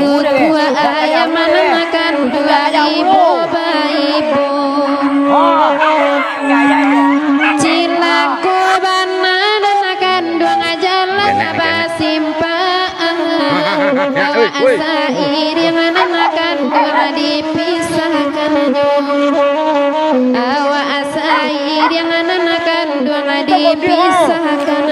dua ayam makan dua ibu ibu cilaku banan makan dua jalan basimpaan asa iri makan dua dipisahkan awa asa iri makan dua dipisahkan